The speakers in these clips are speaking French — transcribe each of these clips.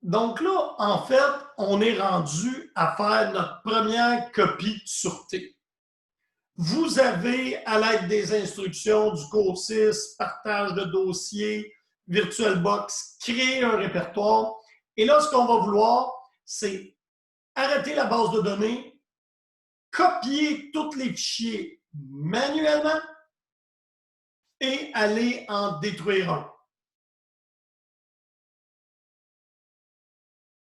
Donc là, en fait, on est rendu à faire notre première copie de sûreté. Vous avez, à l'aide des instructions du cours 6, partage de dossier, VirtualBox, créer un répertoire. Et là, ce qu'on va vouloir, c'est arrêter la base de données, copier tous les fichiers manuellement et aller en détruire un.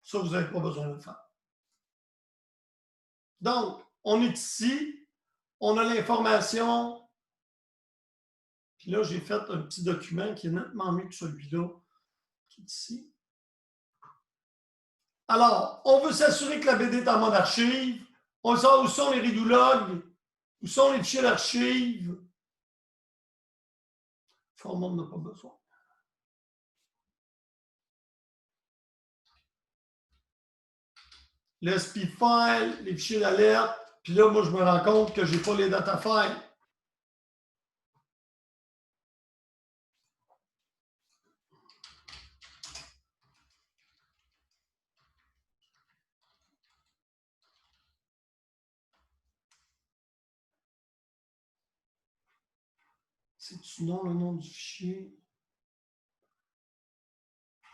Ça, vous n'avez pas besoin de le faire. Donc, on est ici, on a l'information. Puis là, j'ai fait un petit document qui est nettement mieux que celui-là, qui est ici. Alors, on veut s'assurer que la BD est en mode archive. On veut savoir où sont les redo logs, où sont les fichiers d'archives. Format, on n'a pas besoin. Le SP file, les fichiers d'alerte. Puis là, moi, je me rends compte que je n'ai pas les data files. C'est-tu non le nom du fichier?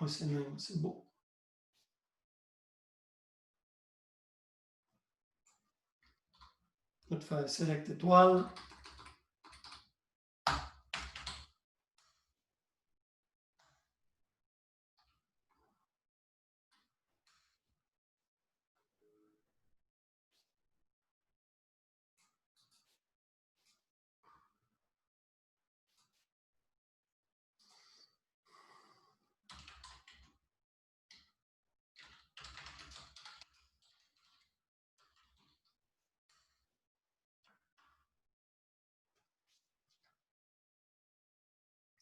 Oui, c'est le même, c'est beau. Je vais te faire select étoile.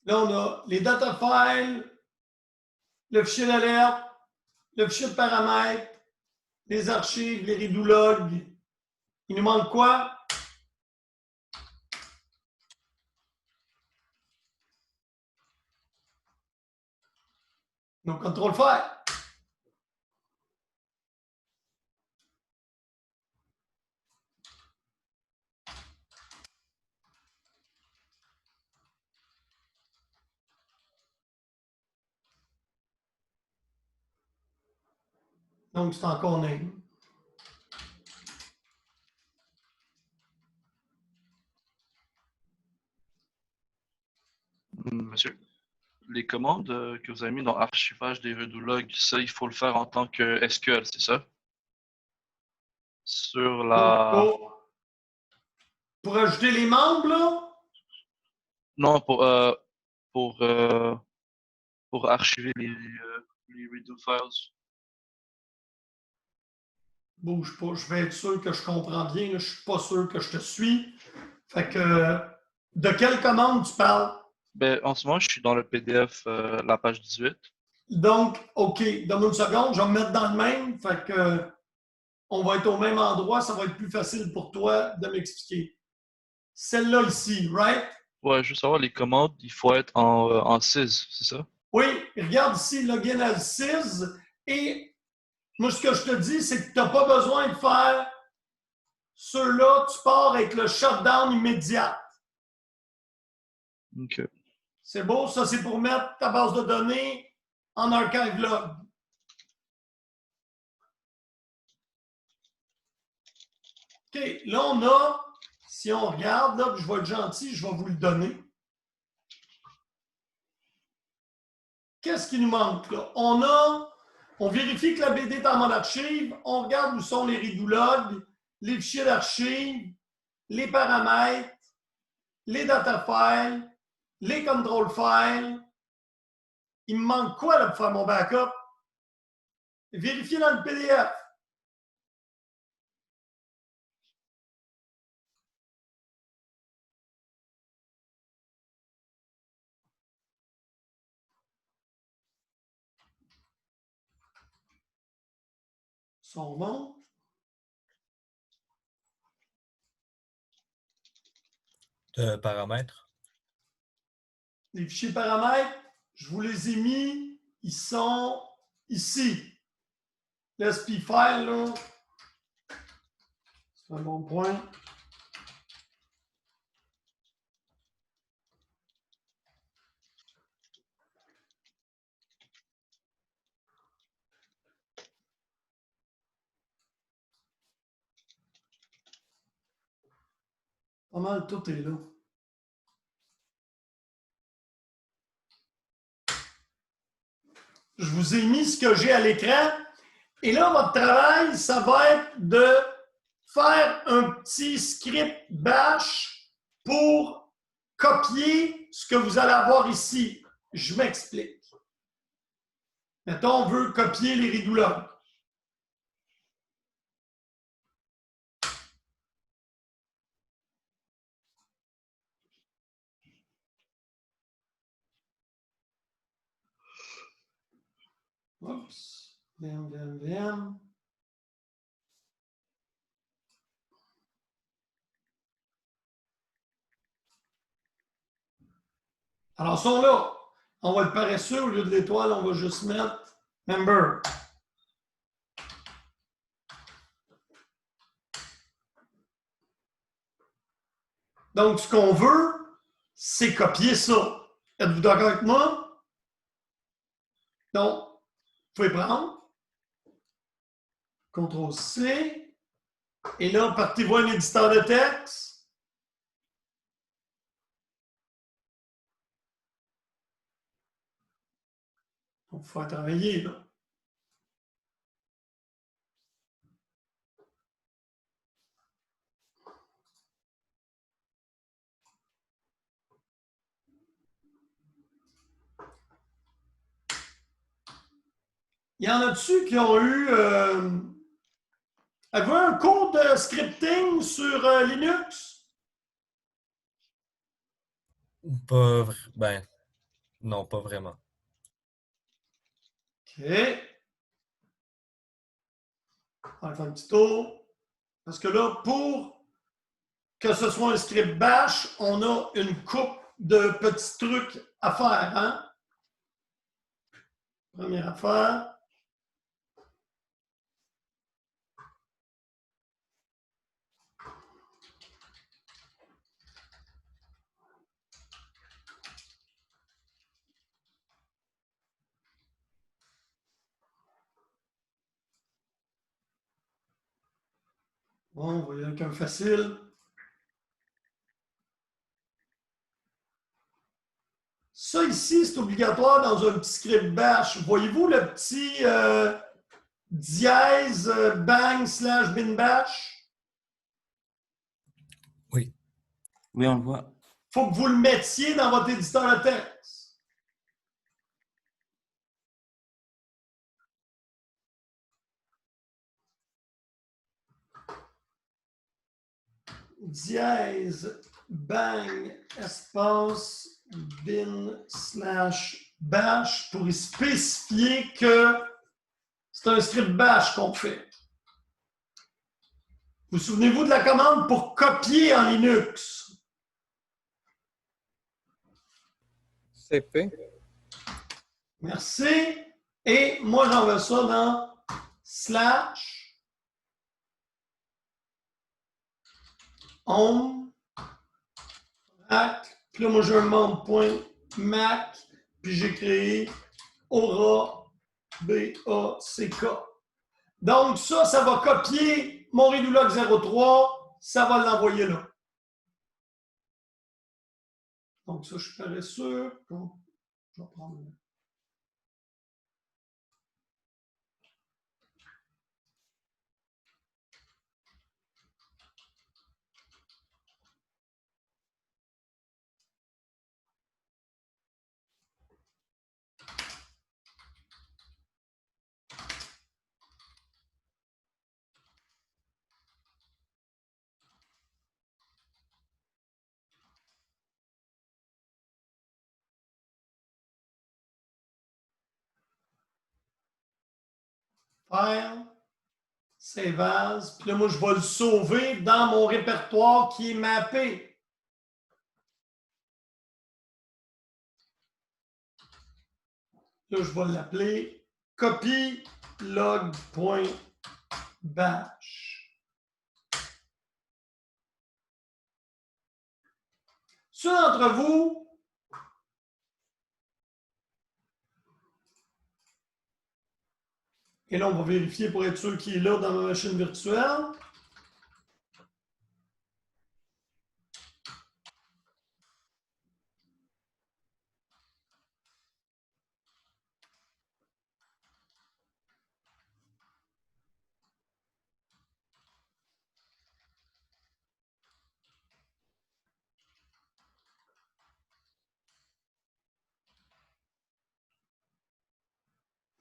Là, on a les data files, le fichier d'alerte, le fichier de paramètres, les archives, les redo logs. Il nous manque quoi? Nos contrôle files. Donc, c'est encore name. Monsieur, les commandes que vous avez mis dans archivage des redo logs, ça, il faut le faire en tant que SQL, c'est ça? Sur la... Pour ajouter les membres, là? Non, pour archiver les redo files. Bouge pas, je vais être sûr que je comprends bien. Là, je suis pas sûr que je te suis. Fait que, de quelle commande tu parles? Ben, en ce moment, je suis dans le PDF, la page 18. Donc, OK, donne-moi une seconde, je vais me mettre dans le même. Fait que, on va être au même endroit, ça va être plus facile pour toi de m'expliquer. Celle-là ici, right? Ouais, juste savoir les commandes, il faut être en CIS, c'est ça? Oui, regarde ici, login as SIS. Et moi, ce que je te dis, c'est que tu n'as pas besoin de faire ceux-là, tu pars avec le shutdown immédiat. OK. C'est beau, ça, c'est pour mettre ta base de données en archive log. OK, là, on a, si on regarde, là, je vais être gentil, je vais vous le donner. Qu'est-ce qui nous manque là? On vérifie que la BD est en mode archive, on regarde où sont les redo logs, les fichiers d'archive, les paramètres, les data files, les control files. Il me manque quoi là, pour faire mon backup? Vérifiez dans le PDF. Son nom. Paramètres. Les fichiers paramètres, je vous les ai mis. Ils sont ici. L'SP file, là, c'est un bon point. Pas mal, tout est là. Je vous ai mis ce que j'ai à l'écran. Et là, votre travail, ça va être de faire un petit script bash pour copier ce que vous allez avoir ici. Je m'explique. Mettons, on veut copier les redo-logs. Oups. VM. Alors, sont là. On va le paresseux, au lieu de l'étoile, on va juste mettre member. Donc, ce qu'on veut, c'est copier ça. Êtes-vous d'accord avec moi? Donc, vous pouvez prendre CTRL-C, et là, partez-vous un éditeur de texte. Il faut faire travailler, là. Il y en a-tu qui ont eu... avez-vous un cours de scripting sur Linux? Ben, non, pas vraiment. OK. On va faire un petit tour. Parce que là, pour que ce soit un script bash, on a une coupe de petits trucs à faire. Hein? Première affaire. Bon, on va y aller avec un facile. Ça ici, c'est obligatoire dans un petit script bash. Voyez-vous le petit dièse bang / bin bash? Oui. Oui, on le voit. Il faut que vous le mettiez dans votre éditeur de texte. Dièse bang espace bin / bash pour y spécifier que c'est un script bash qu'on fait. Vous souvenez-vous de la commande pour copier en Linux? CP. Merci. Et moi, j'envoie ça dans /home Mac. Puis là, moi, j'ai un membre.mac. Puis j'ai créé Aura BACK. Donc, ça va copier mon Redulog 03. Ça va l'envoyer là. Donc, ça, je suis paresseux. Je vais prendre. File, Save as. Puis là, moi, je vais le sauver dans mon répertoire qui est mappé. Là, je vais l'appeler copie log.bash. Ceux d'entre vous et là, on va vérifier pour être sûr qu'il est là dans ma machine virtuelle.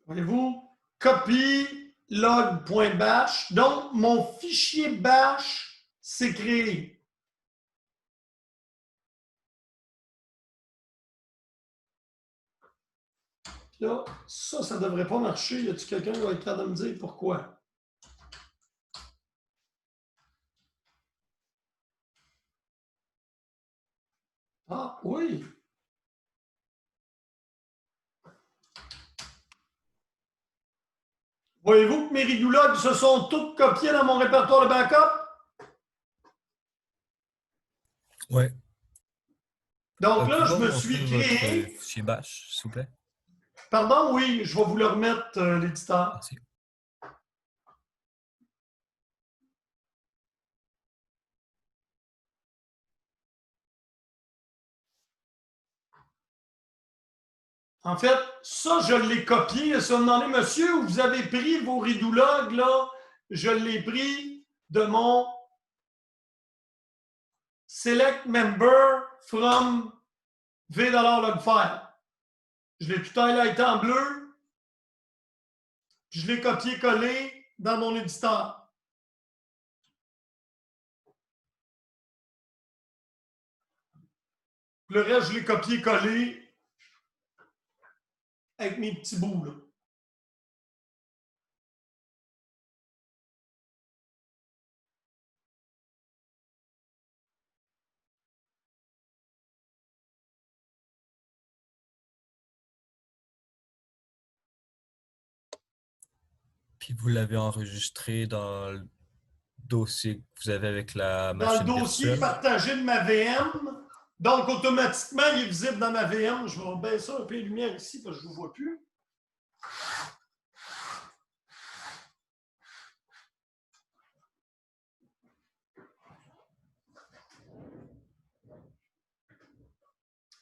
Voyez-vous? Copie log.bash. Donc, mon fichier bash s'est créé. Là, ça ne devrait pas marcher. Y a-t-il quelqu'un qui va être capable de me dire pourquoi? Ah, oui. Voyez-vous que mes redo-logs se sont tous copiés dans mon répertoire de backup? Oui. Donc là, je Pouvez-vous me montrer suis votre créé. fichier bash, s'il vous plaît? Pardon, oui, je vais vous le remettre, l'éditeur. Merci. En fait, ça, je l'ai copié. Si vous me demandez, monsieur, où vous avez pris vos redo-logs, là, je l'ai pris de mon Select Member from V$logfile. Je l'ai tout highlighté en bleu, puis je l'ai copié-collé dans mon éditeur. Le reste, je l'ai copié-collé avec mes petits bouts, là. Puis vous l'avez enregistré dans le dossier que vous avez avec la Dans le machine dossier virtuelle. partagé de ma VM, donc automatiquement, il est visible dans ma VM. Je vais baisser un peu les lumières ici parce que je ne vous vois plus.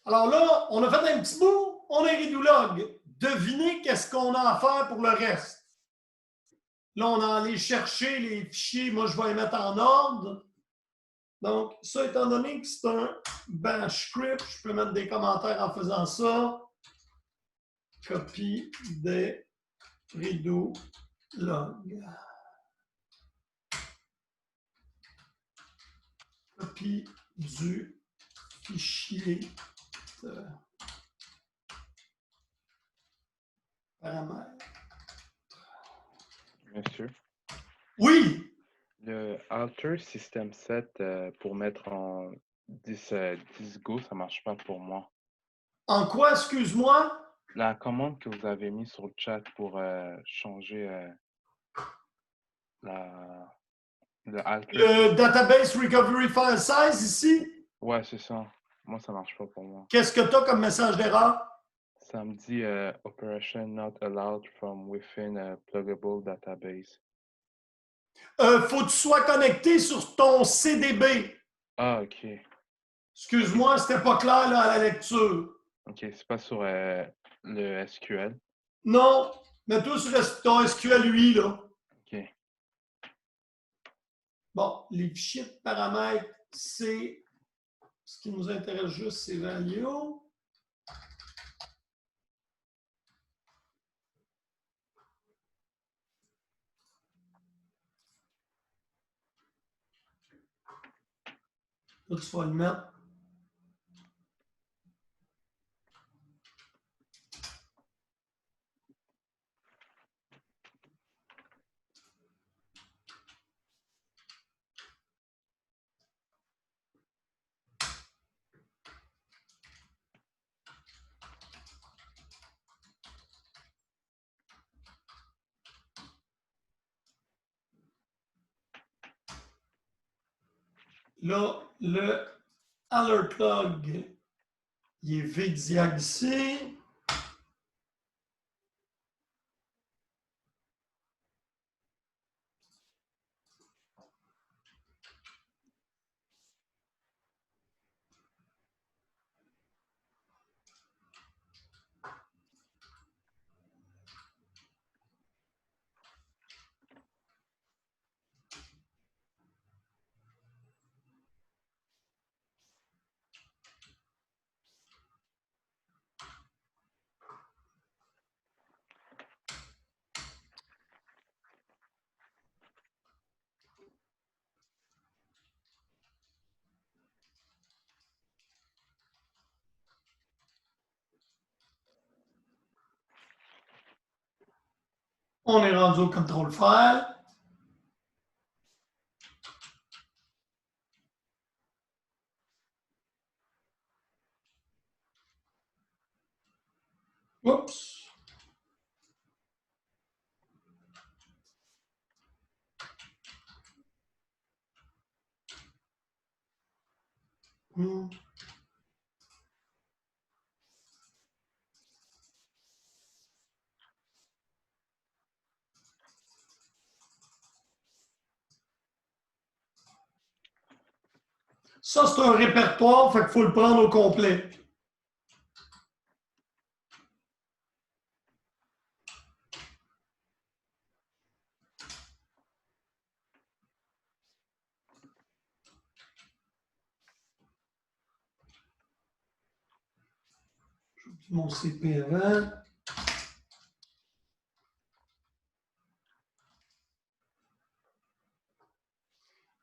Alors là, on a fait un petit bout, on a un redo-log. Devinez qu'est-ce qu'on a à faire pour le reste. Là, on a allé chercher les fichiers. Moi, je vais les mettre en ordre. Donc, ça, étant donné que c'est un bash script, je peux mettre des commentaires en faisant ça. Copie des redo log. Copie du fichier de paramètres. Monsieur, Oui! le Alter System Set pour mettre en 10 Go, ça marche pas pour moi. En quoi, excuse-moi? La commande que vous avez mise sur le chat pour changer le Alter Le System. database recovery file size ici? Ouais, c'est ça. Moi, ça marche pas pour moi. Qu'est-ce que tu as comme message d'erreur? Ça me dit Operation not allowed from within a pluggable database. Faut que tu sois connecté sur ton CDB. Ah, ok. Excuse-moi, c'était pas clair là, à la lecture. Ok, c'est pas sur le SQL. Non, mets-toi sur ton SQL UI, là. Ok. Bon, les fichiers de paramètres, c'est ce qui nous intéresse juste, c'est value. Là, tu vas le mettre. Là, le alert log, il est VDiag ici. On est rendu au contrôle file. Oups. Hmm. Ça, c'est un répertoire, fait qu'il faut le prendre au complet. J'oublie mon CP avant.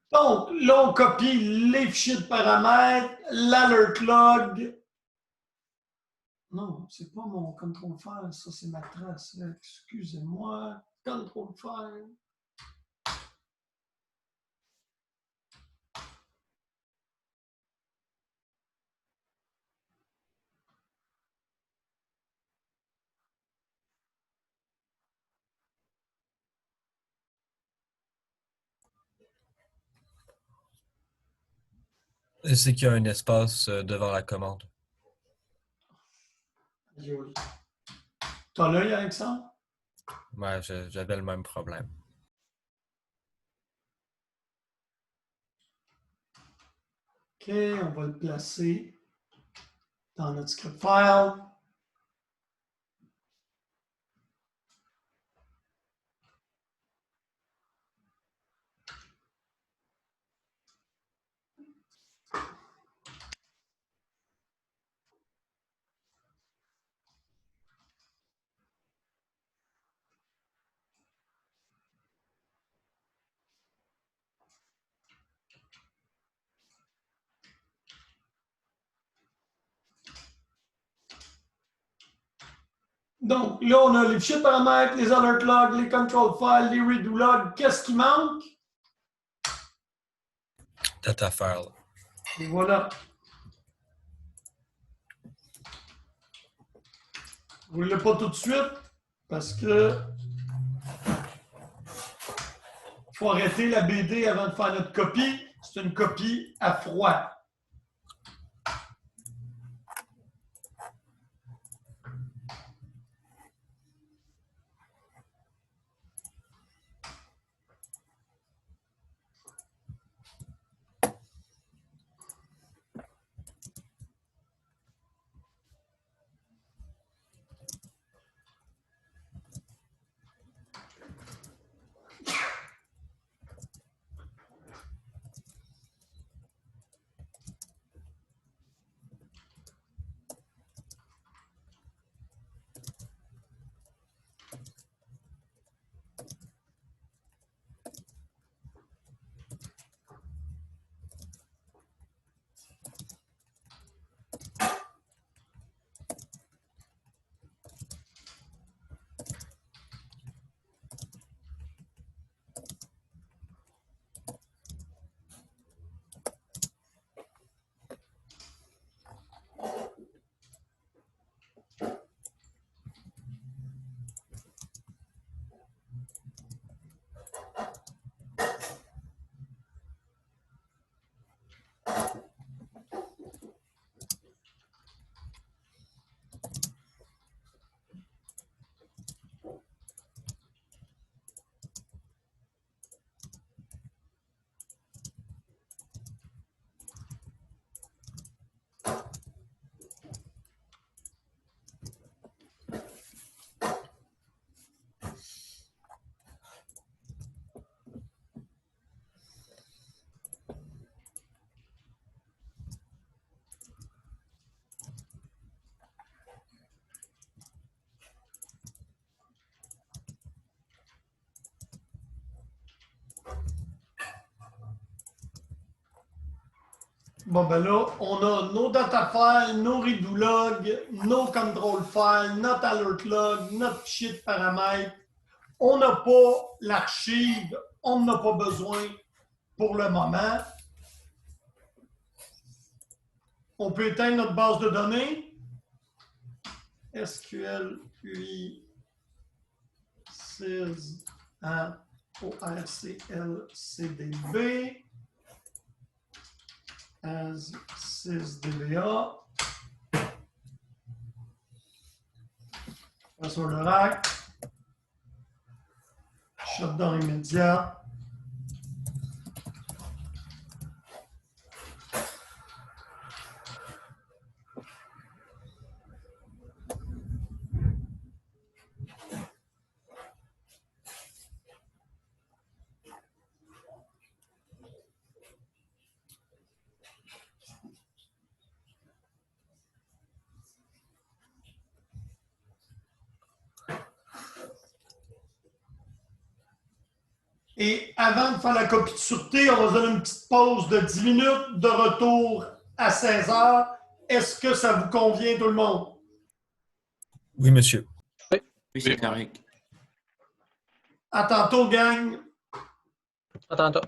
Donc, là, on copie les fichiers de paramètres, l'alert log. Non, c'est pas mon contrôle file, ça, c'est ma trace. Excusez-moi. Contrôle file. C'est qu'il y a un espace devant la commande. T'as l'œil avec ça? Ouais, j'avais le même problème. OK, on va le placer dans notre script file. Donc, là, on a les fichiers de paramètres, les alert logs, les control files, les redo logs. Qu'est-ce qui manque? Data file. Et voilà. Vous ne voulez pas tout de suite parce que faut arrêter la BD avant de faire notre copie. C'est une copie à froid. Bon, ben là, on a nos data files, nos redo logs, nos control files, notre alert log, notre fichier de paramètres. On n'a pas l'archive, on n'en a pas besoin pour le moment. On peut éteindre notre base de données. SQL UI sys à ORCLCDB as sysdba. Password rack. Shutdown immédiat. Et avant de faire la copie de sûreté, on va faire une petite pause de 10 minutes, de retour à 16 heures. Est-ce que ça vous convient, tout le monde? Oui, monsieur. Oui, c'est correct. À tantôt, gang! Attends.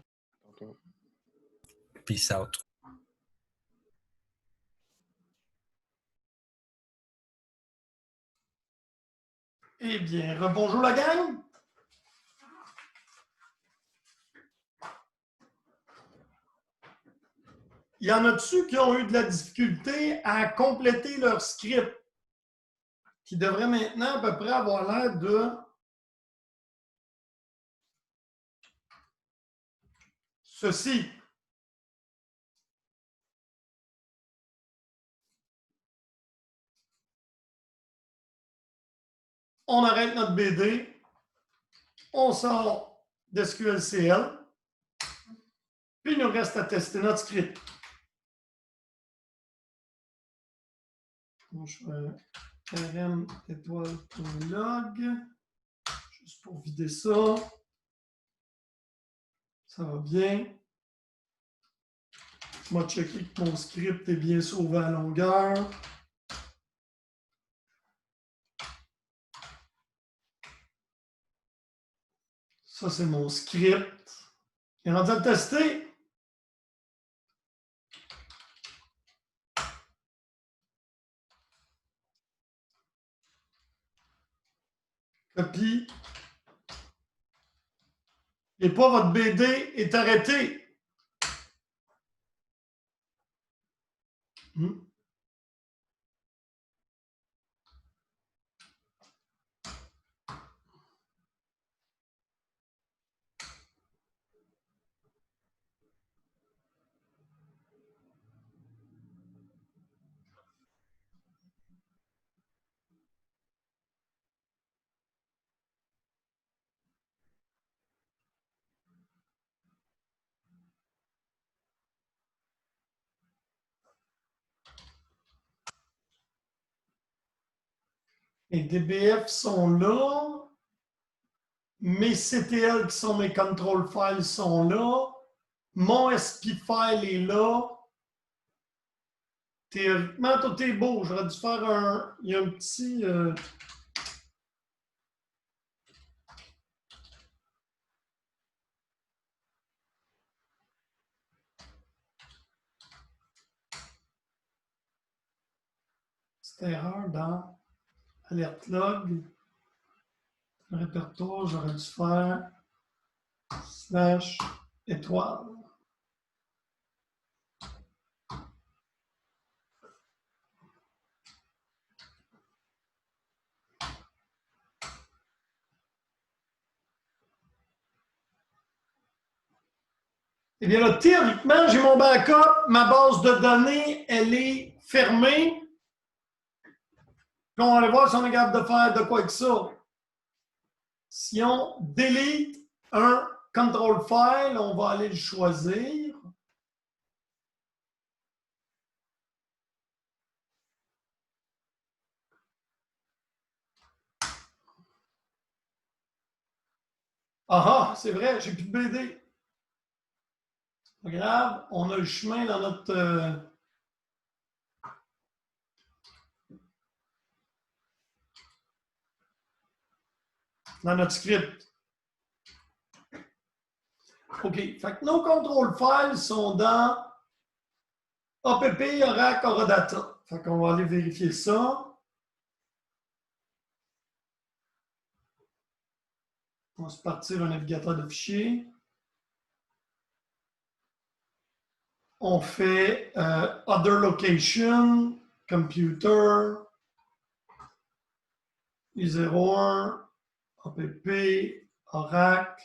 Peace out. Eh bien, rebonjour la gang! Il y en a dessus qui ont eu de la difficulté à compléter leur script, qui devrait maintenant à peu près avoir l'air de ceci. On arrête notre BD, on sort d'SQLCL, puis il nous reste à tester notre script. Donc, je fais rm étoile.log, juste pour vider ça. Ça va bien. Je vais checker que mon script est bien sauvé à longueur. Ça, c'est mon script. Il est rendu à tester. Copie. Et pas votre BD est arrêté. Les DBF sont là. Mes CTL qui sont mes control files sont là. Mon SP file est là. Théoriquement, tout est beau. J'aurais dû faire un... Il y a un petit... petite erreur dans alert log. Le répertoire, j'aurais dû faire /étoile. Eh bien là, théoriquement, j'ai mon backup, ma base de données, elle est fermée. Puis on va aller voir si on est capable de faire de quoi avec ça. Si on delete un control file, on va aller le choisir. Ah ah, c'est vrai, j'ai plus de BD. Pas grave, on a le chemin dans notre script. OK. Fait que nos contrôle files sont dans APP, Oracle, Oradata. Fait qu'on va aller vérifier ça. On va se partir un navigateur de fichiers. On fait Other Location, Computer, I01, APP, Oracle,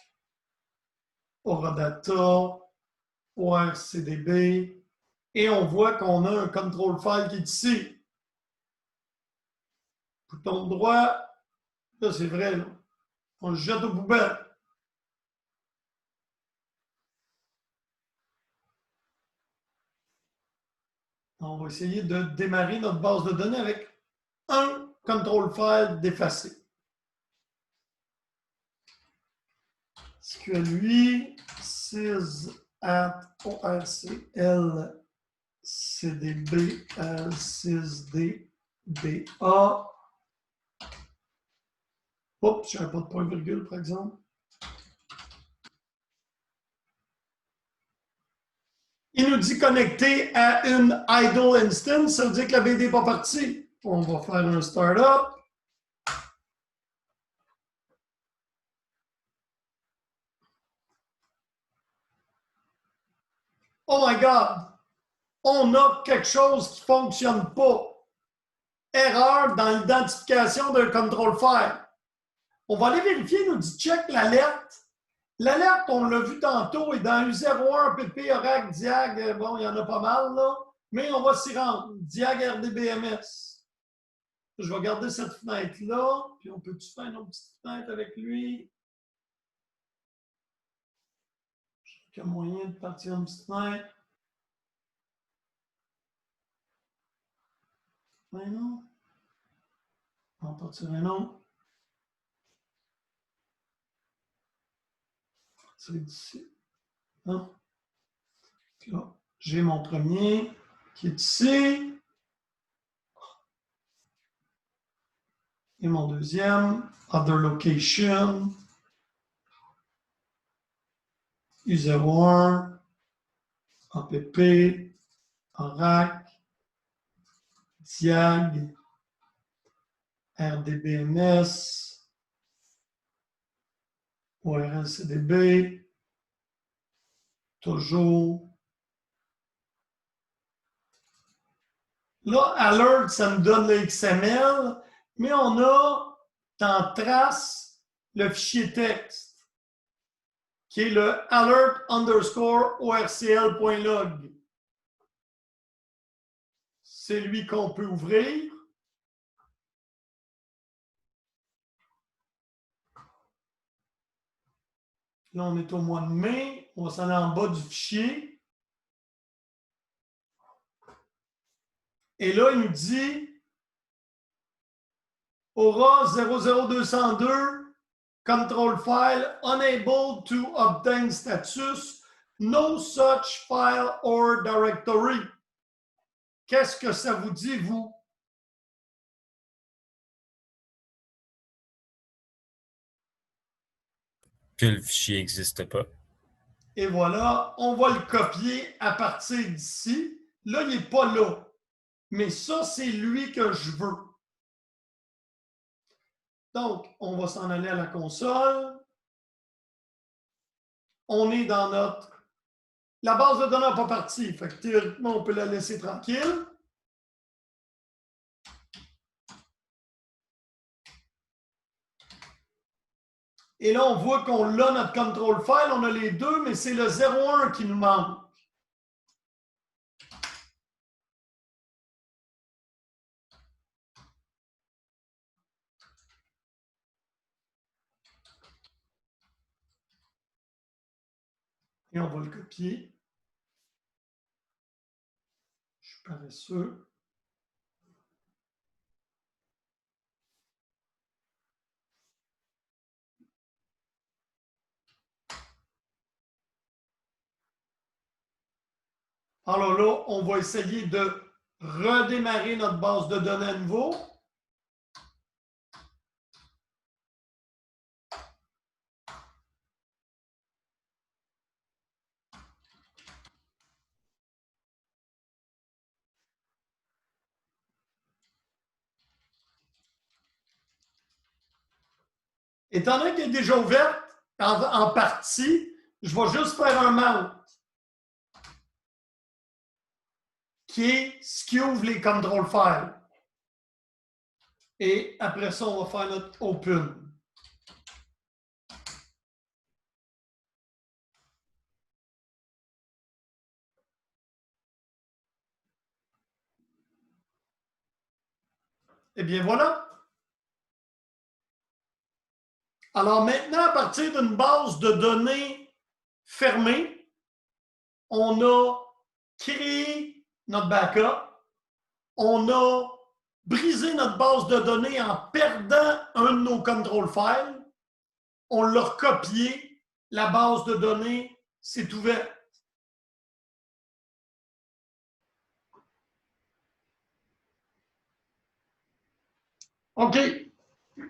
Oradata, ORCDB. Et on voit qu'on a un control file qui est ici. Bouton droit. Là, c'est vrai. Là. On le jette aux poubelles. On va essayer de démarrer notre base de données avec un control file d'effacer. SQL 8, sys at orcl cdb sysdba. Oups, je n'avais pas de point virgule, par exemple. Il nous dit connecter à une idle instance, ça veut dire que la BD n'est pas partie. On va faire un startup. Oh my God! On a quelque chose qui ne fonctionne pas. Erreur dans l'identification d'un control file. On va aller vérifier, il nous dit check l'alerte. L'alerte, on l'a vu tantôt, est dans U01, PP, Oracle, Diag. Bon, il y en a pas mal, là. Mais on va s'y rendre. Diag RDBMS. Je vais garder cette fenêtre-là. Puis on peut-tu faire une autre petite fenêtre avec lui? Je sais qu'il y a moyen de partir une petite fenêtre. Mais non. On va partir un autre. C'est d'ici. Non. Là, j'ai mon premier qui est ici. Et mon deuxième, Other Location, U01, APP, Oracle, Diag, RDBMS, ORLCDB, toujours. Là, Alert, ça me donne le XML, mais on a en trace le fichier texte, qui est le alert underscore orcl.log. C'est lui qu'on peut ouvrir. Là, on est au mois de mai. On va s'en aller en bas du fichier. Et là, il nous dit Aura 00202, control file, unable to obtain status, no such file or directory. Qu'est-ce que ça vous dit, vous? Que le fichier n'existe pas. Et voilà, on va le copier à partir d'ici. Là, il n'est pas là. Mais ça, c'est lui que je veux. Donc, on va s'en aller à la console. On est dans notre... La base de données n'est pas partie. Fait que théoriquement, on peut la laisser tranquille. Et là, on voit qu'on a notre control file. On a les deux, mais c'est le 01 qui nous manque. Et on va le copier. Je suis paresseux. Alors là, on va essayer de redémarrer notre base de données à nouveau. Étant donné qu'elle est déjà ouverte en partie, je vais juste faire un mount qui est ce qui ouvre les control files. Et après ça, on va faire notre open. Eh bien, voilà. Alors maintenant, à partir d'une base de données fermée, on a créé notre backup, on a brisé notre base de données en perdant un de nos control files, on l'a recopié, la base de données s'est ouverte. OK.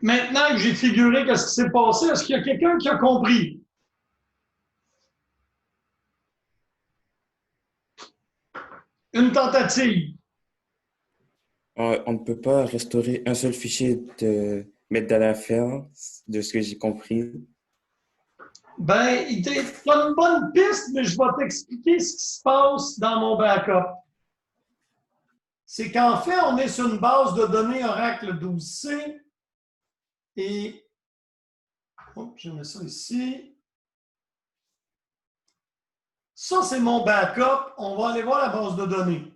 Maintenant que j'ai figuré qu'est-ce qui s'est passé, est-ce qu'il y a quelqu'un qui a compris? Une tentative. On ne peut pas restaurer un seul fichier de mettre dans l'affaire, de ce que j'ai compris. Ben, tu as une bonne piste, mais je vais t'expliquer ce qui se passe dans mon backup. C'est qu'en fait, on est sur une base de données Oracle 12c et je mets ça ici. Ça, c'est mon backup. On va aller voir la base de données.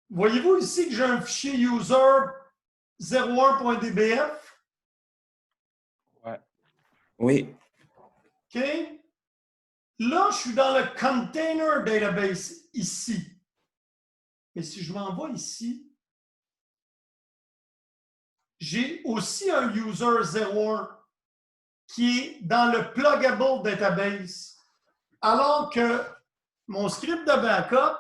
Voyez-vous ici que j'ai un fichier user 01.dbf? Ouais. Oui, OK? Là, je suis dans le container database ici. Et si je m'envoie ici, j'ai aussi un user 01 qui est dans le pluggable database. Alors que mon script de backup,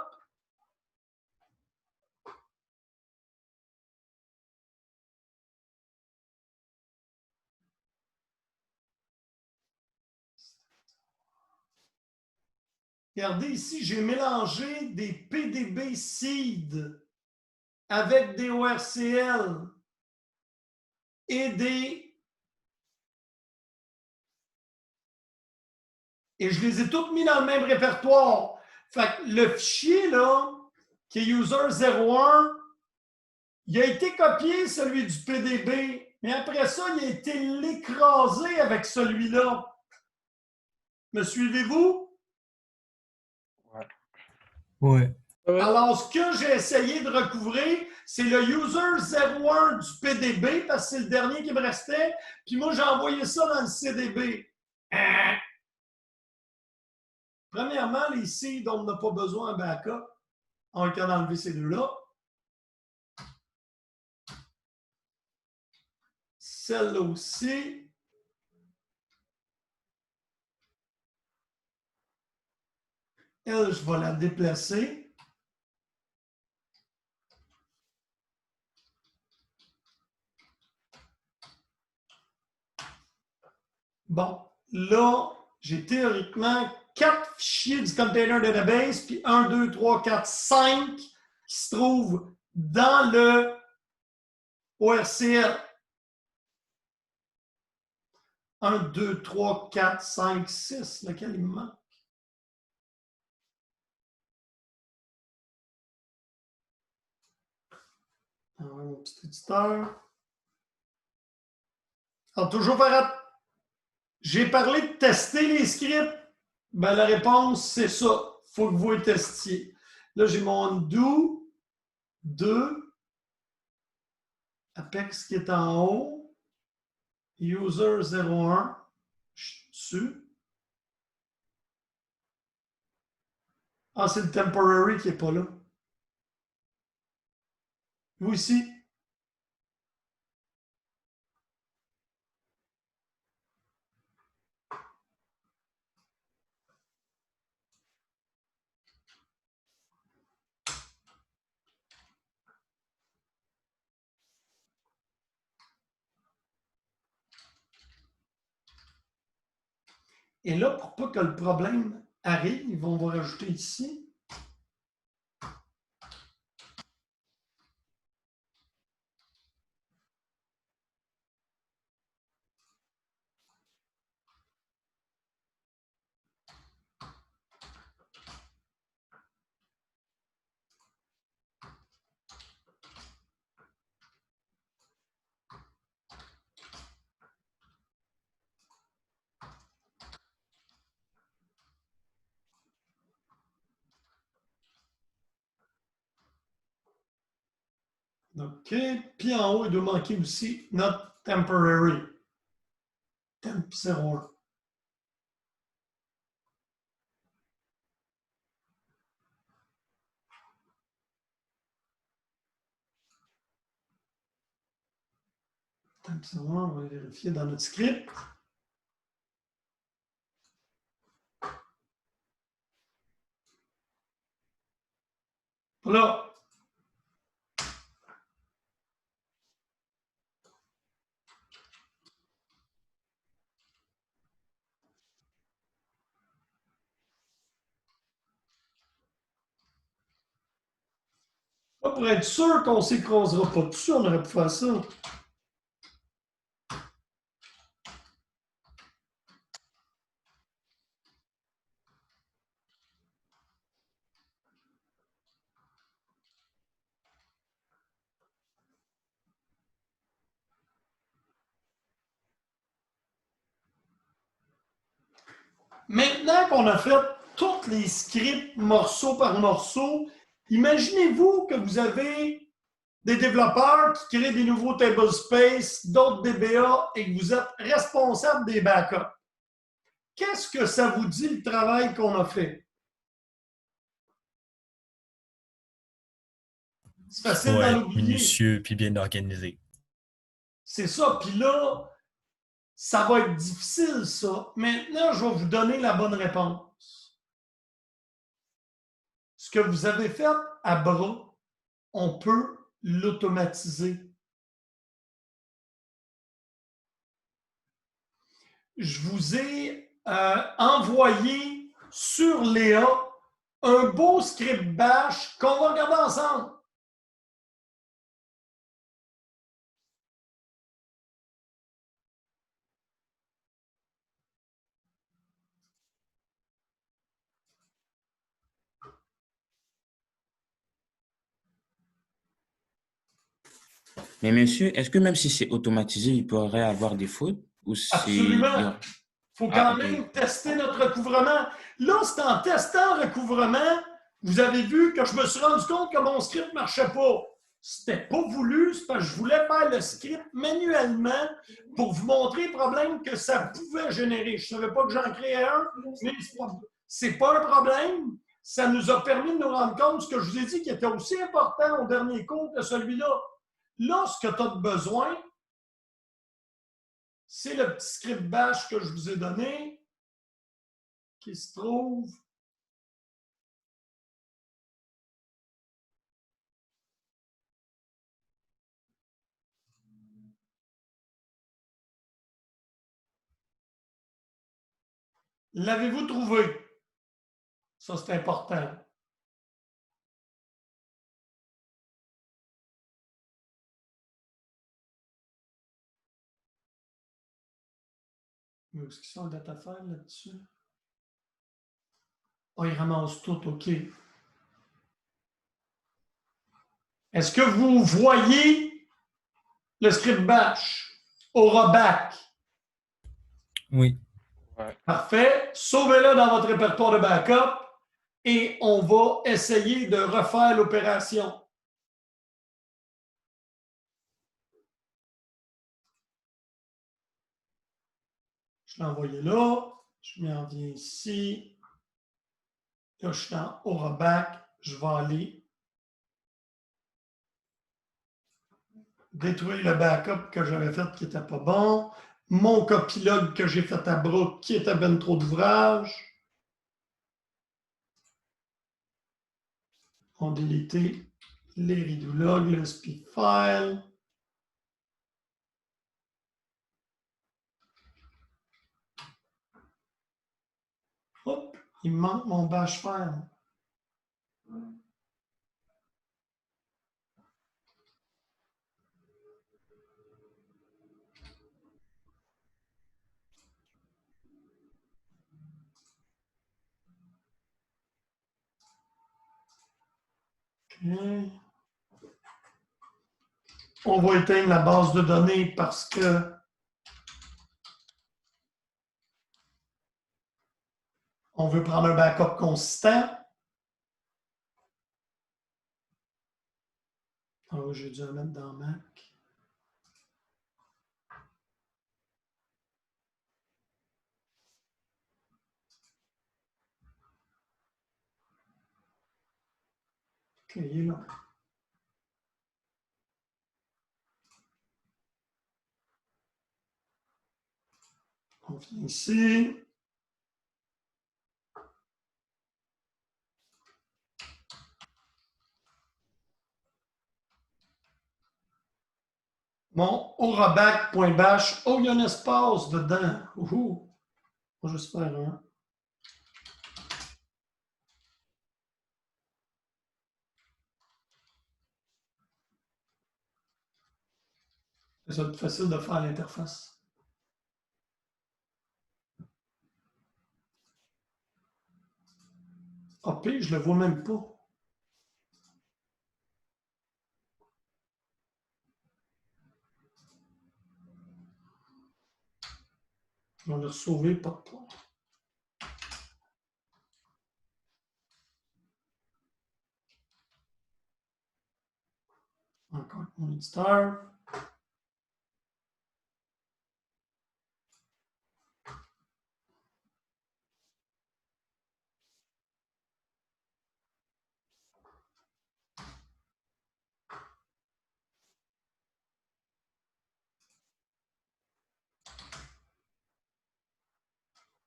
regardez ici, j'ai mélangé des PDB seed avec des ORCL et je les ai toutes mis dans le même répertoire. Fait que le fichier, là, qui est user 01, il a été copié, celui du PDB, mais après ça, il a été l'écrasé avec celui-là. Me suivez-vous? Ouais. Alors, ce que j'ai essayé de recouvrer, c'est le user 01 du PDB, parce que c'est le dernier qui me restait, puis moi, j'ai envoyé ça dans le CDB. Premièrement, les seeds, on n'a pas besoin d'un backup. On va enlever ces deux-là. Celle-là aussi. Elle, je vais la déplacer. Bon, là, j'ai théoriquement 4 fichiers du container database, puis 1, 2, 3, 4, 5 qui se trouvent dans le ORCL. 1, 2, 3, 4, 5, 6. Lequel il me manque? Alors, mon petit éditeur. Alors, toujours faire. J'ai parlé de tester les scripts. Ben, la réponse, c'est ça. Il faut que vous les testiez. Là, j'ai mon undo 2. Apex qui est en haut. User 01. Je suis dessus. Ah, c'est le temporary qui n'est pas là. Vous ici. Et là, pour pas que le problème arrive, on va rajouter ici. OK. Puis en haut, il doit manquer aussi not temporary. Temp 01. Temp 01, on va vérifier dans notre script. Voilà. Là, pour être sûr qu'on ne s'écrasera pas dessus, on aurait pu faire ça. Maintenant qu'on a fait tous les scripts morceau par morceau, imaginez-vous que vous avez des développeurs qui créent des nouveaux tablespace, d'autres DBA et que vous êtes responsable des backups. Qu'est-ce que ça vous dit le travail qu'on a fait? C'est facile Faut d'en être oublier. minutieux puis bien organisé. C'est ça. Puis là, ça va être difficile, ça. Maintenant, je vais vous donner la bonne réponse. Ce que vous avez fait à bras, on peut l'automatiser. Je vous ai envoyé sur Léa un beau script bash qu'on va regarder ensemble. Mais monsieur, est-ce que même si c'est automatisé, il pourrait avoir des fautes? Ou c'est... Absolument. Il faut quand Ah, ok. même tester notre recouvrement. Là, c'est en testant le recouvrement, vous avez vu que je me suis rendu compte que mon script ne marchait pas. C'était pas voulu, c'est parce que je voulais faire le script manuellement pour vous montrer le problème que ça pouvait générer. Je ne savais pas que j'en créais un, mais c'est pas un problème. Ça nous a permis de nous rendre compte, ce que je vous ai dit qui était aussi important au dernier cours que celui-là. Là, ce que tu as besoin, c'est le petit script bash que je vous ai donné, qui se trouve L'avez-vous trouvé? Ça, c'est important. Mais où est-ce qu'ils sont, le data file là-dessus? Oh, ils ramassent tout, OK. Est-ce que vous voyez le script bash? Aura back. Oui. Ouais. Parfait. Sauvez-le dans votre répertoire de backup et on va essayer de refaire l'opération. Je l'ai envoyé là. Je m'en viens ici. Là, je suis dans Aura back. Je vais aller détruire le backup que j'avais fait qui n'était pas bon. Mon copilog que j'ai fait à bras qui était ben trop d'ouvrage. On va déliter les redo-logs, le speed file. Il me manque mon bash file. OK. On va éteindre la base de données parce que on veut prendre un backup consistant. Ah oui, j'ai dû la mettre dans Mac. OK, il est là. On vient ici. Mon orabac.bash. Oh, il y a un espace dedans. Ouhou. On va juste faire un. Ça va être facile de faire l'interface. AP, je ne le vois même pas. Je vais le sauver, pas de point. Encore mon éditeur.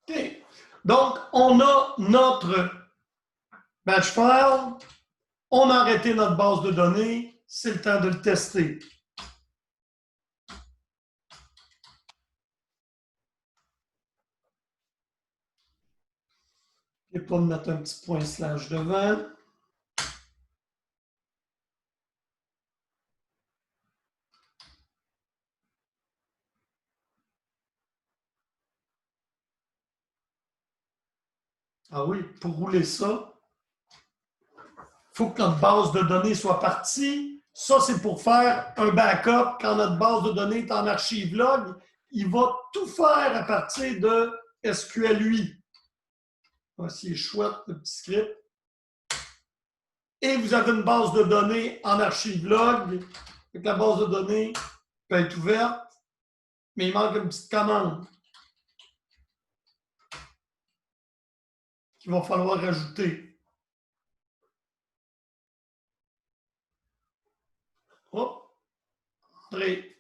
OK. Donc, on a notre batch file. On a arrêté notre base de données. C'est le temps de le tester. Et pas de mettre un petit point slash devant. Ah oui, pour rouler ça, il faut que notre base de données soit partie. Ça, c'est pour faire un backup. Quand notre base de données est en archive log, il va tout faire à partir de SQLUI. Voici est chouette, le petit script. Et vous avez une base de données en archive log. La base de données peut être ouverte, mais il manque une petite commande qu'il va falloir rajouter. Hop, André.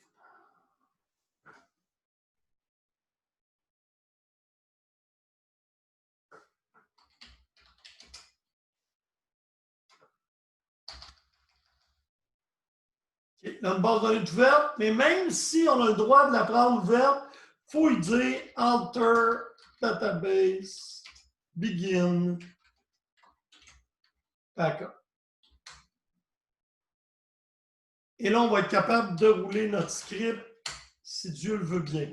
Okay. Là, une base de données est ouverte, mais même si on a le droit de la prendre ouverte, il faut lui dire alter database begin backup. Et là, on va être capable de rouler notre script si Dieu le veut bien.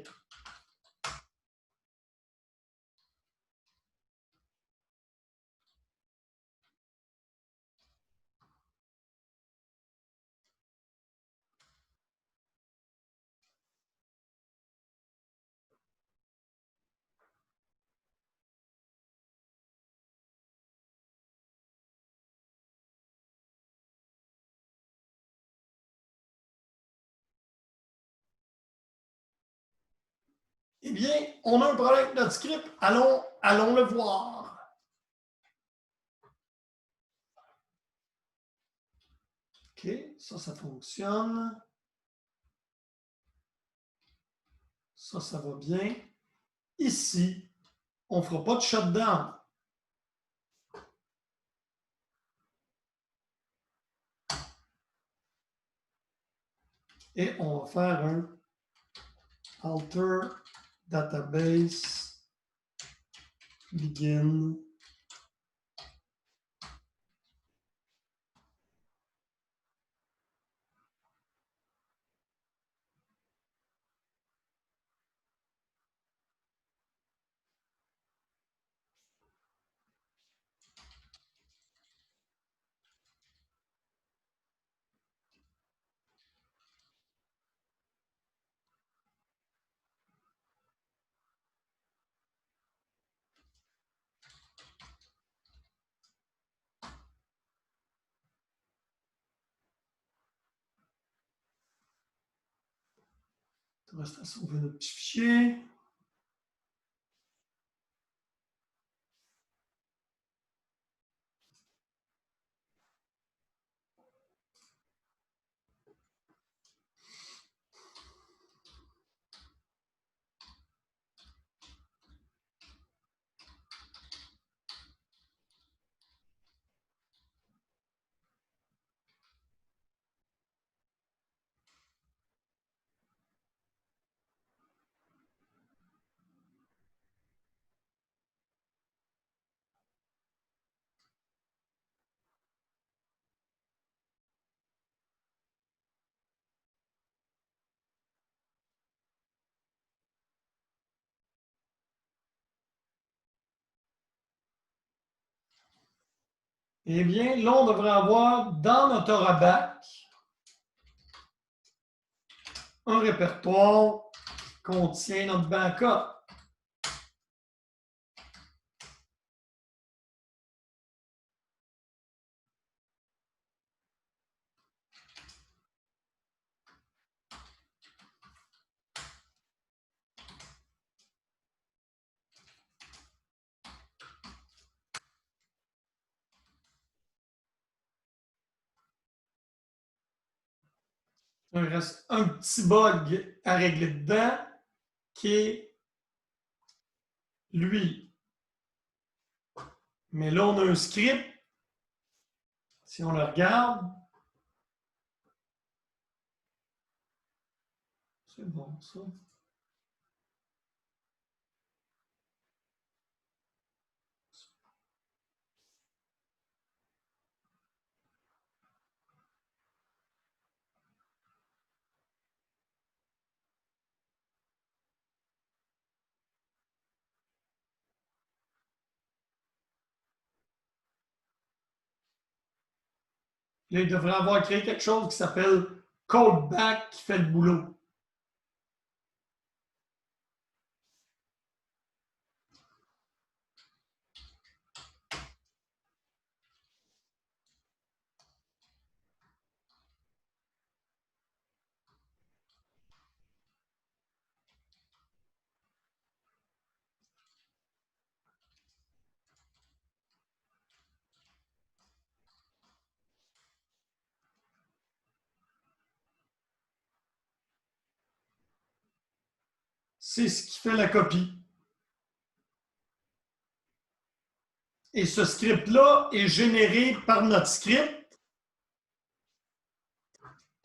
Eh bien, on a un problème avec notre script. Allons le voir. OK, ça fonctionne. Ça va bien. Ici, on ne fera pas de shutdown. Et on va faire un alter database begin Il reste à sauver notre petit fichier. Eh bien, là, on devrait avoir dans notre Orabac un répertoire qui contient notre backup. Il reste un petit bug à régler dedans qui est lui. Mais là, on a un script. Si on le regarde, c'est bon ça. Là, il devrait avoir créé quelque chose qui s'appelle Codeback qui fait le boulot. C'est ce qui fait la copie. Et ce script-là est généré par notre script.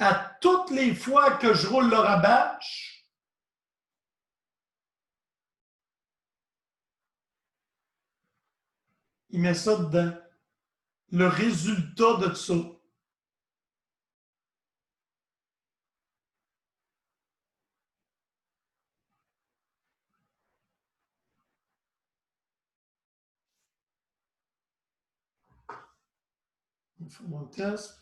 À toutes les fois que je roule le rabâche, il met ça dedans. Le résultat de ça. On fait mon test.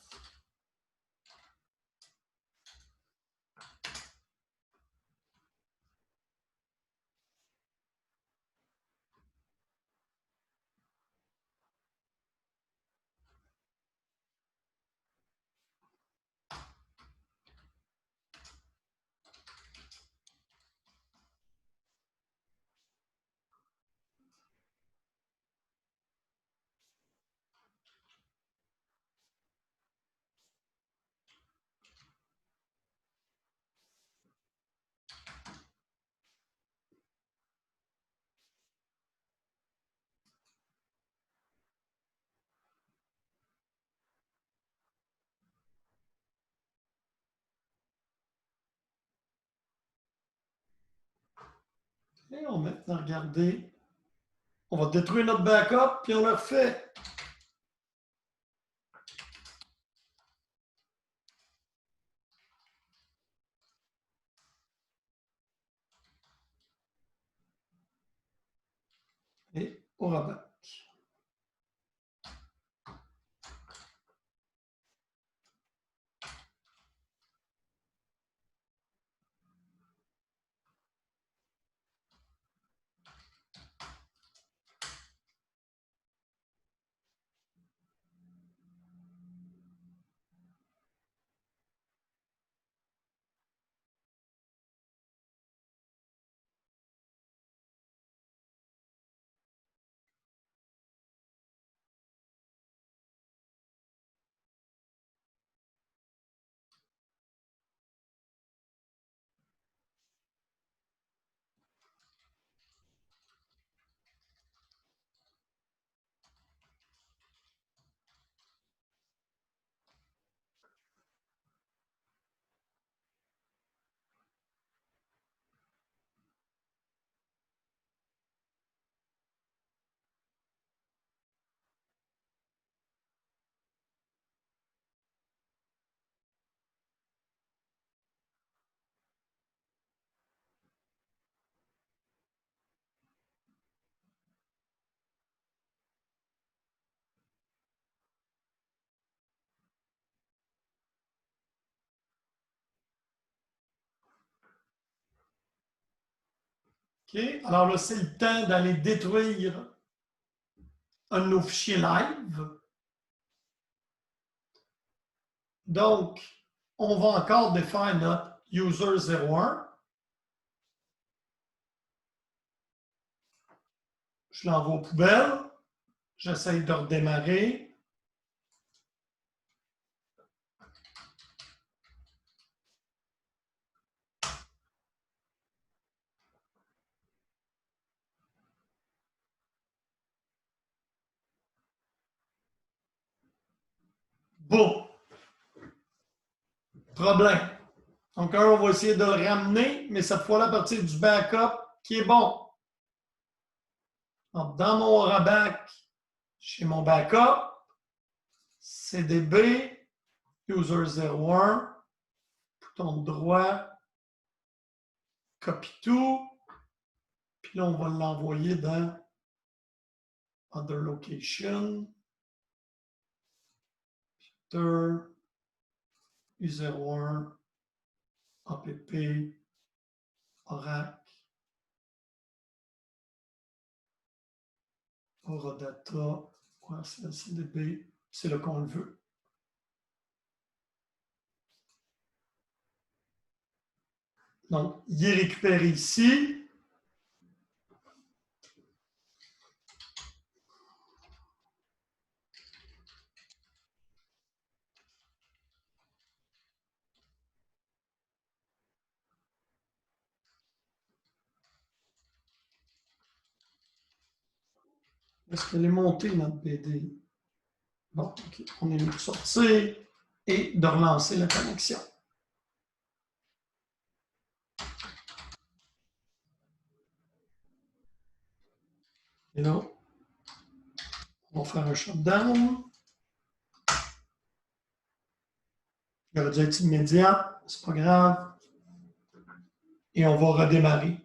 Et on va maintenant regarder. On va détruire notre backup, puis on le refait. Et au rabat. OK? Alors là, c'est le temps d'aller détruire un de nos fichiers live. Donc, on va encore défaire notre user01. Je l'envoie aux poubelles. J'essaie de redémarrer. Bon. Problème. Donc, on va essayer de le ramener, mais cette fois-là, à partir du backup qui est bon. Donc, dans mon rabac, chez mon backup, CDB, user01, bouton droit, copie tout, puis là, on va l'envoyer dans Other Location, Peter, user01, app, Oracle, Auradata, CDB, c'est là qu'on le veut. Donc, il est récupéré ici. Est-ce qu'elle est montée, notre BD? Bon, OK. On est mieux de sortir et de relancer la connexion. Et là, on va faire un shutdown. Il aurait dû être immédiat, c'est pas grave. Et on va redémarrer.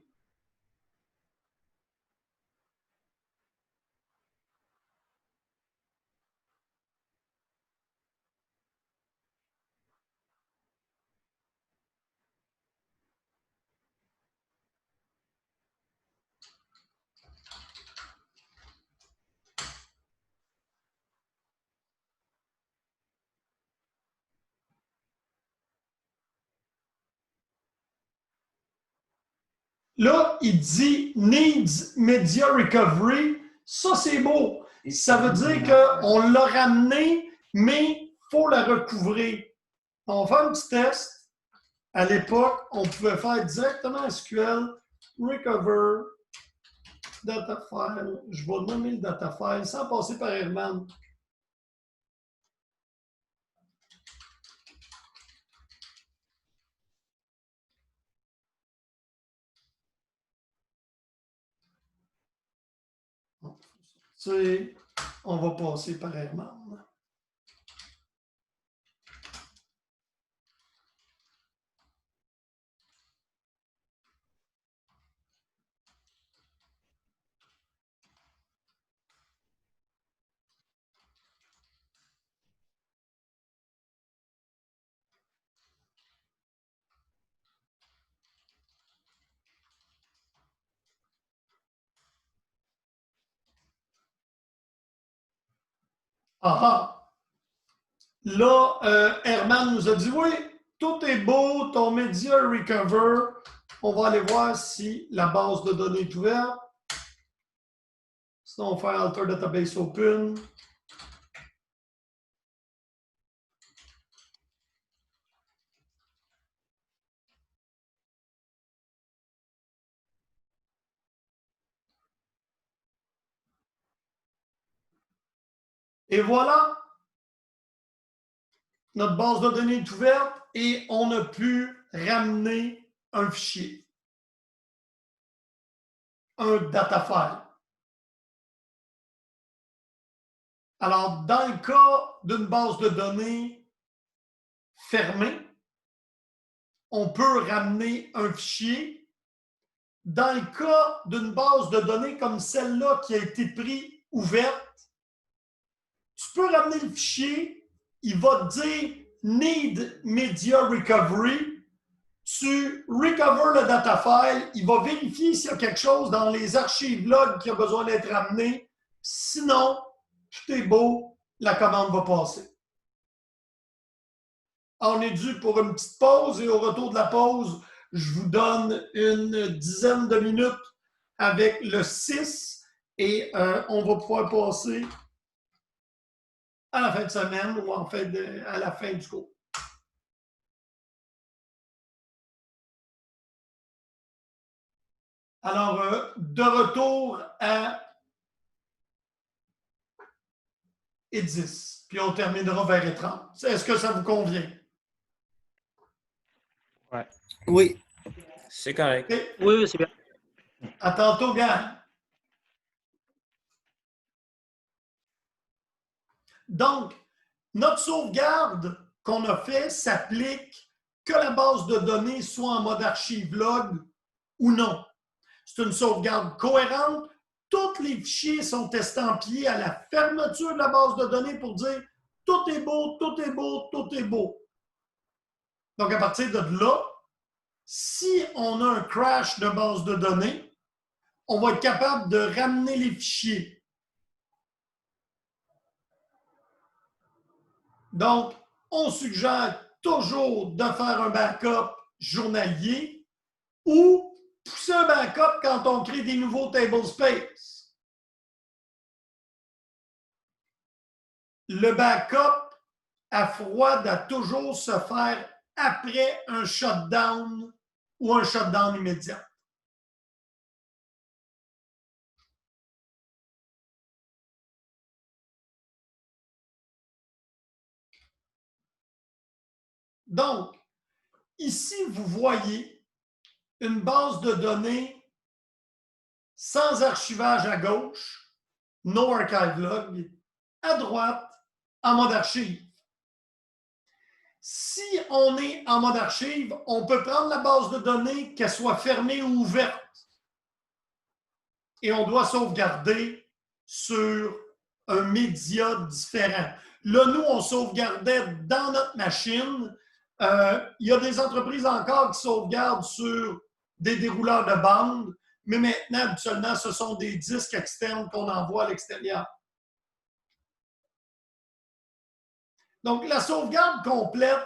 Là, il dit Needs Media Recovery. Ça, c'est beau. Ça veut dire qu'on l'a ramené, mais il faut la recouvrer. On va faire un petit test. À l'époque, on pouvait faire directement SQL Recover Data File. Je vais nommer le data file sans passer par Herman. On va passer par Herman. Ah! Là, Herman nous a dit, oui, tout est beau, ton Media Recover. On va aller voir si la base de données est ouverte. Sinon, on va faire Alter Database Open. Et voilà, notre base de données est ouverte et on a pu ramener un fichier, un data file. Alors, dans le cas d'une base de données fermée, on peut ramener un fichier. Dans le cas d'une base de données comme celle-là qui a été prise ouverte, tu peux ramener le fichier, il va te dire Need Media Recovery. Tu recover le data file, il va vérifier s'il y a quelque chose dans les archives log qui a besoin d'être ramené. Sinon, tout est beau, la commande va passer. On est dû pour une petite pause et au retour de la pause, je vous donne une dizaine de minutes avec le 6 et on va pouvoir passer à la fin de semaine ou en fait à la fin du cours. Alors, de retour à et 10, puis on terminera vers et 30. Est-ce que ça vous convient? Ouais. Oui, c'est correct. Okay. Oui, c'est bien. À tantôt, gang. Donc, notre sauvegarde qu'on a fait s'applique que la base de données soit en mode archive log ou non. C'est une sauvegarde cohérente. Tous les fichiers sont estampillés à la fermeture de la base de données pour dire tout est beau, tout est beau, tout est beau. Donc, à partir de là, si on a un crash de base de données, on va être capable de ramener les fichiers. Donc, on suggère toujours de faire un backup journalier ou pousser un backup quand on crée des nouveaux tablespace. Le backup à froid doit toujours se faire après un shutdown ou un shutdown immédiat. Donc, ici, vous voyez une base de données sans archivage à gauche, no archive log, à droite, en mode archive. Si on est en mode archive, on peut prendre la base de données, qu'elle soit fermée ou ouverte. Et on doit sauvegarder sur un média différent. Là, nous, on sauvegardait dans notre machine. Il y a des entreprises encore qui sauvegardent sur des dérouleurs de bande, mais maintenant, habituellement, ce sont des disques externes qu'on envoie à l'extérieur. Donc, la sauvegarde complète,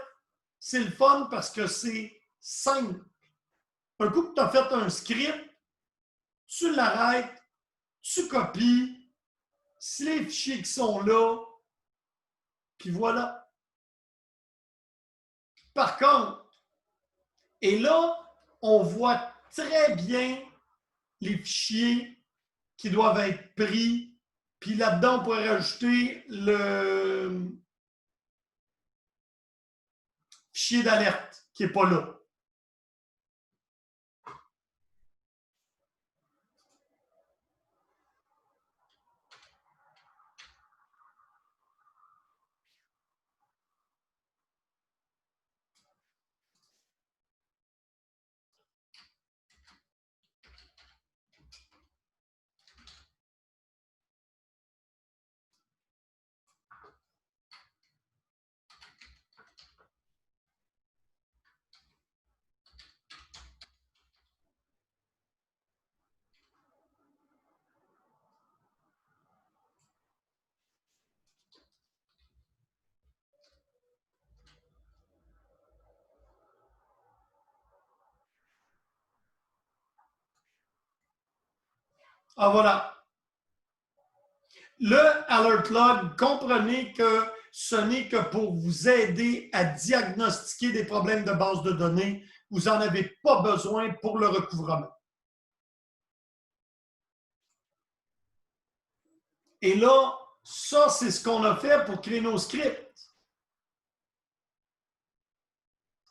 c'est le fun parce que c'est simple. Un coup que tu as fait un script, tu l'arrêtes, tu copies, si les fichiers qui sont là, puis voilà. Par contre, et là, on voit très bien les fichiers qui doivent être pris, puis là-dedans, on pourrait rajouter le fichier d'alerte qui n'est pas là. Ah, voilà. Le alert log, comprenez que ce n'est que pour vous aider à diagnostiquer des problèmes de base de données. Vous n'en avez pas besoin pour le recouvrement. Et là, ça, c'est ce qu'on a fait pour créer nos scripts.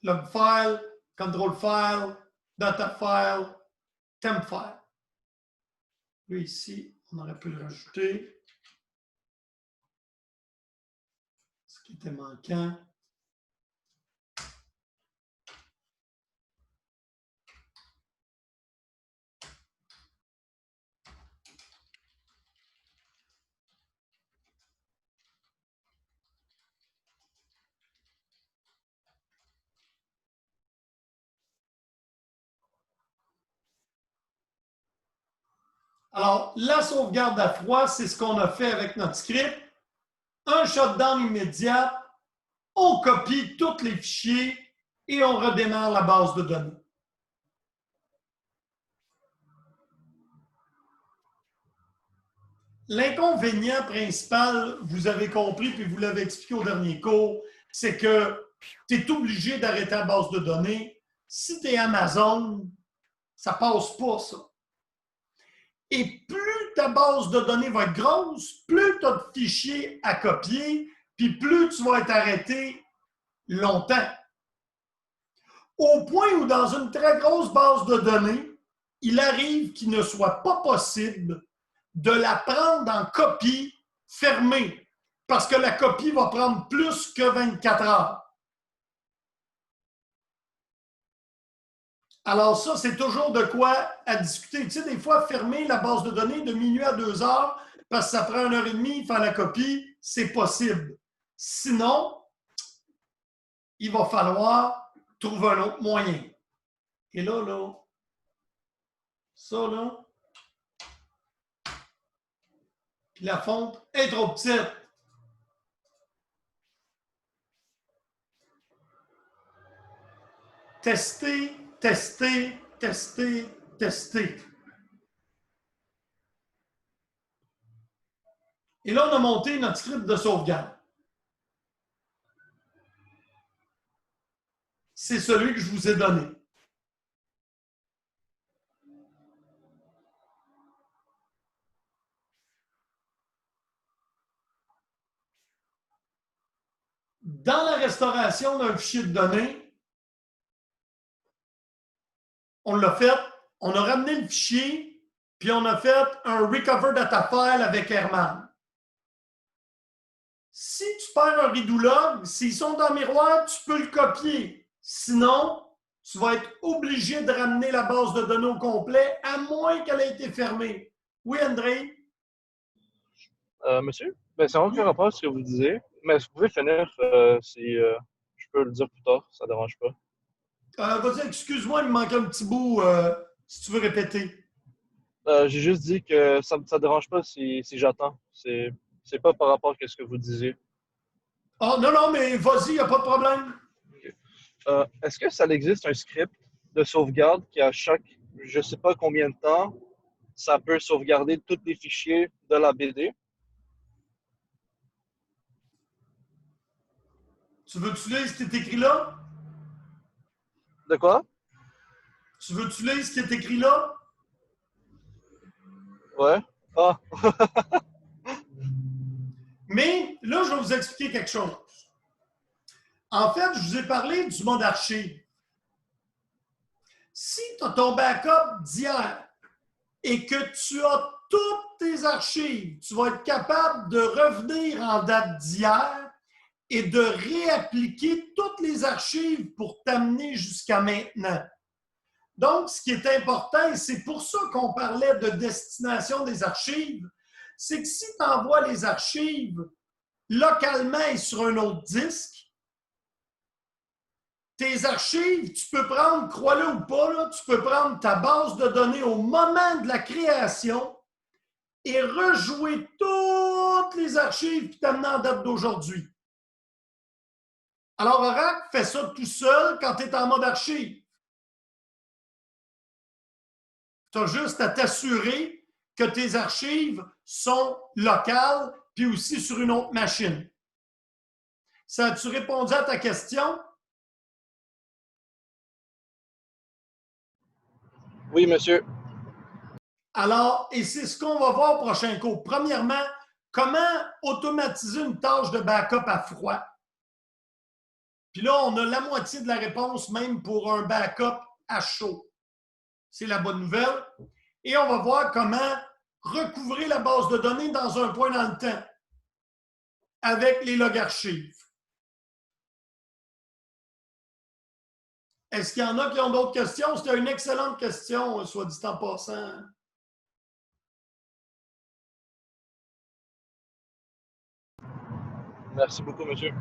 Log file, control file, data file, temp file. Lui, ici, on aurait pu le rajouter. Ce qui était manquant. Alors, la sauvegarde à froid, c'est ce qu'on a fait avec notre script. Un shutdown immédiat, on copie tous les fichiers et on redémarre la base de données. L'inconvénient principal, vous avez compris, puis vous l'avez expliqué au dernier cours, c'est que tu es obligé d'arrêter la base de données. Si tu es Amazon, ça ne passe pas, ça. Et plus ta base de données va être grosse, plus tu as de fichiers à copier, puis plus tu vas être arrêté longtemps. Au point où, dans une très grosse base de données, il arrive qu'il ne soit pas possible de la prendre en copie fermée, parce que la copie va prendre plus que 24 heures. Alors ça, c'est toujours de quoi à discuter. Tu sais, des fois, fermer la base de données de minuit à 2 heures, parce que ça prend 1h30 faire la copie, c'est possible. Sinon, il va falloir trouver un autre moyen. Et là, ça, là, puis la fonte est trop petite. Tester, tester, tester, tester. Et là, on a monté notre script de sauvegarde. C'est celui que je vous ai donné. Dans la restauration d'un fichier de données, on l'a fait, on a ramené le fichier, puis on a fait un Recover Data File avec Herman. Si tu perds un redo-log, s'ils sont dans le miroir, tu peux le copier. Sinon, tu vas être obligé de ramener la base de données au complet, à moins qu'elle ait été fermée. Oui, André? Monsieur? Ben, c'est aucun rapport à ce que vous disiez, mais vous pouvez finir si je peux le dire plus tard, ça ne dérange pas. Vas-y, excuse-moi, il me manque un petit bout, si tu veux répéter. J'ai juste dit que ça ne dérange pas si j'attends. C'est pas par rapport à ce que vous disiez. Ah, non, mais vas-y, il n'y a pas de problème. Est-ce que ça existe un script de sauvegarde qui, à chaque, je ne sais pas combien de temps, ça peut sauvegarder tous les fichiers de la BD? Tu veux que tu lises ce qui est écrit là? De quoi? Tu veux que tu lises ce qui est écrit là? Ouais. Ah, Mais là, je vais vous expliquer quelque chose. En fait, je vous ai parlé du mode archive. Si tu as ton backup d'hier et que tu as toutes tes archives, tu vas être capable de revenir en date d'hier et de réappliquer toutes les archives pour t'amener jusqu'à maintenant. Donc, ce qui est important, et c'est pour ça qu'on parlait de destination des archives, c'est que si tu envoies les archives localement et sur un autre disque, tes archives, tu peux prendre, crois-le ou pas, là, tu peux prendre ta base de données au moment de la création et rejouer toutes les archives qui t'amènent en date d'aujourd'hui. Alors, Oracle fait ça tout seul quand tu es en mode archive. Tu as juste à t'assurer que tes archives sont locales puis aussi sur une autre machine. Ça a-tu répondu à ta question? oui, monsieur. Alors, et c'est ce qu'on va voir au prochain cours. Premièrement, comment automatiser une tâche de backup à froid? Puis là, on a la moitié de la réponse même pour un backup à chaud. C'est la bonne nouvelle. Et on va voir comment recouvrir la base de données dans un point dans le temps avec les log archives. Est-ce qu'il y en a qui ont d'autres questions? C'était une excellente question, soit dit en passant. Merci beaucoup, monsieur.